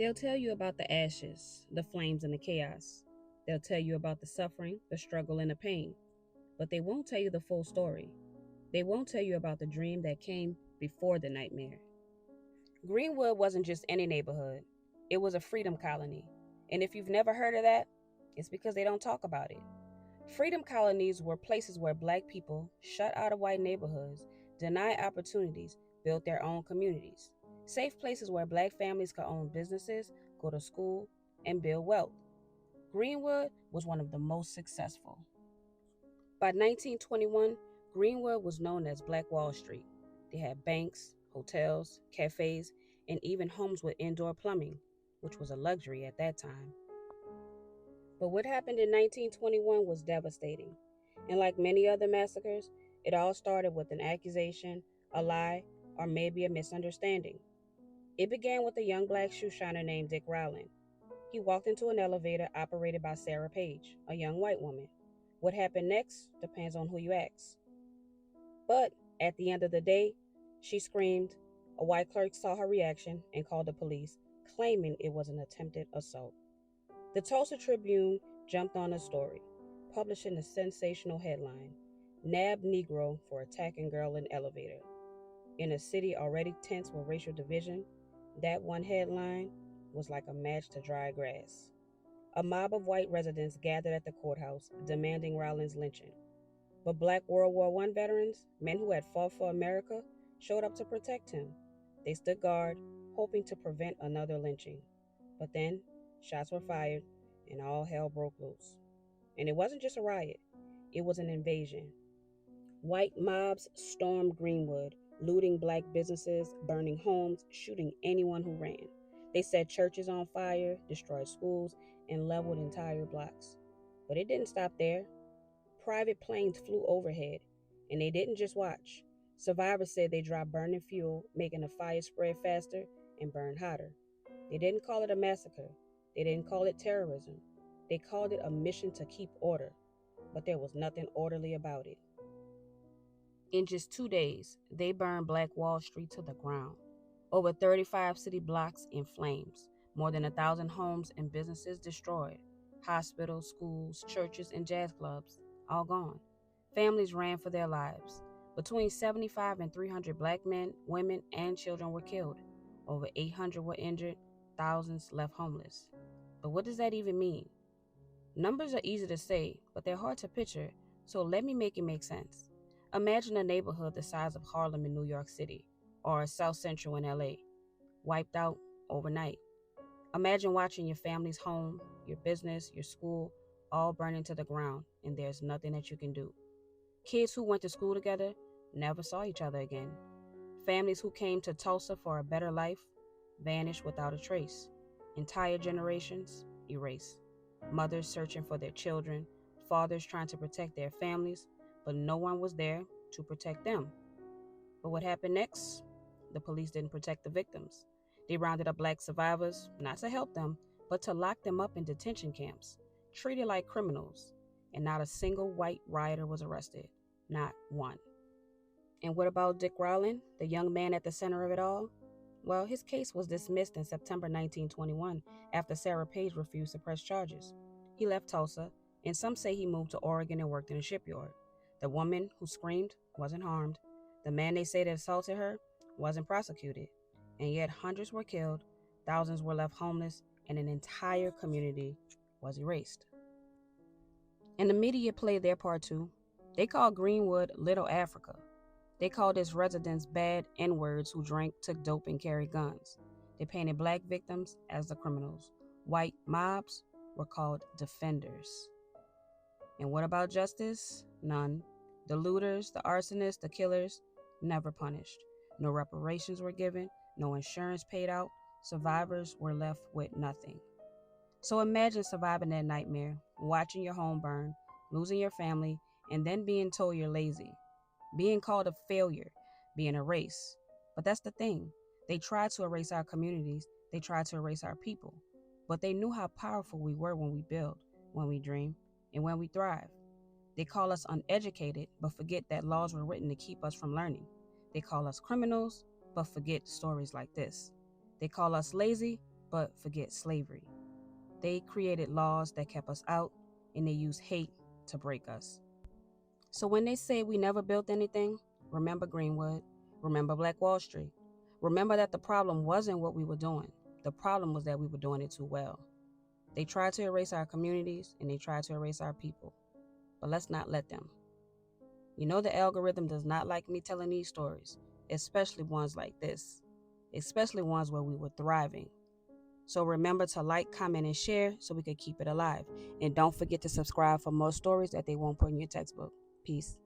They'll tell you about the ashes, the flames, and the chaos. They'll tell you about the suffering, the struggle, and the pain. But they won't tell you the full story. They won't tell you about the dream that came before the nightmare. Greenwood wasn't just any neighborhood, it was a freedom colony. And if you've never heard of that, it's because they don't talk about it. Freedom colonies were places where black people, shut out of white neighborhoods, denied opportunities, built their own communities. Safe places where black families could own businesses, go to school, and build wealth. Greenwood was one of the most successful. By 1921, Greenwood was known as Black Wall Street. They had banks, hotels, cafes, and even homes with indoor plumbing, which was a luxury at that time. But what happened in 1921 was devastating. And like many other massacres, it all started with an accusation, a lie, or maybe a misunderstanding. It began with a young black shoeshiner named Dick Rowland. He walked into an elevator operated by Sarah Page, a young white woman. What happened next depends on who you ask. But at the end of the day, she screamed. A white clerk saw her reaction and called the police, claiming it was an attempted assault. The Tulsa Tribune jumped on the story, publishing a sensational headline: Nabbed Negro for attacking girl in elevator. In a city already tense with racial division, that one headline was like a match to dry grass. A mob of white residents gathered at the courthouse, demanding Rowland's lynching. But black World War I veterans, men who had fought for America, showed up to protect him. They stood guard, hoping to prevent another lynching. But then, shots were fired, and all hell broke loose. And it wasn't just a riot, it was an invasion. White mobs stormed Greenwood, looting black businesses, burning homes, shooting anyone who ran. They set churches on fire, destroyed schools, and leveled entire blocks. But it didn't stop there. Private planes flew overhead, and they didn't just watch. Survivors said they dropped burning fuel, making the fire spread faster and burn hotter. They didn't call it a massacre. They didn't call it terrorism. They called it a mission to keep order. But there was nothing orderly about it. In just 2 days, they burned Black Wall Street to the ground. Over 35 city blocks in flames, more than 1,000 homes and businesses destroyed, hospitals, schools, churches, and jazz clubs all gone. Families ran for their lives. Between 75 and 300 black men, women, and children were killed. Over 800 were injured, thousands left homeless. But what does that even mean? Numbers are easy to say, but they're hard to picture, so let me make it make sense. Imagine a neighborhood the size of Harlem in New York City, or South Central in LA, wiped out overnight. Imagine watching your family's home, your business, your school, all burning to the ground, and there's nothing that you can do. Kids who went to school together never saw each other again. Families who came to Tulsa for a better life vanished without a trace. Entire generations erased. Mothers searching for their children, fathers trying to protect their families, but no one was there to protect them. But what happened next? The police didn't protect the victims. They rounded up black survivors, not to help them, but to lock them up in detention camps, treated like criminals, and not a single white rioter was arrested. Not one. And what about Dick Rowland, the young man at the center of it all? Well, his case was dismissed in September 1921 after Sarah Page refused to press charges. He left Tulsa, and some say he moved to Oregon and worked in a shipyard. The woman who screamed wasn't harmed. The man they say that assaulted her wasn't prosecuted. And yet hundreds were killed, thousands were left homeless, and an entire community was erased. And the media played their part too. They called Greenwood Little Africa. They called its residents bad N-words who drank, took dope, and carried guns. They painted black victims as the criminals. White mobs were called defenders. And what about justice? None. The looters, the arsonists, the killers, never punished. No reparations were given, no insurance paid out. Survivors were left with nothing. So imagine surviving that nightmare, watching your home burn, losing your family, and then being told you're lazy, being called a failure, being erased. But that's the thing. They tried to erase our communities. They tried to erase our people. But they knew how powerful we were when we build, when we dream, and when we thrive. They call us uneducated, but forget that laws were written to keep us from learning. They call us criminals, but forget stories like this. They call us lazy, but forget slavery. They created laws that kept us out, and they used hate to break us. So when they say we never built anything, remember Greenwood, remember Black Wall Street. Remember that the problem wasn't what we were doing. The problem was that we were doing it too well. They tried to erase our communities and they tried to erase our people. But let's not let them. You know the algorithm does not like me telling these stories, especially ones like this, especially ones where we were thriving. So remember to like, comment, and share so we can keep it alive. And don't forget to subscribe for more stories that they won't put in your textbook. Peace.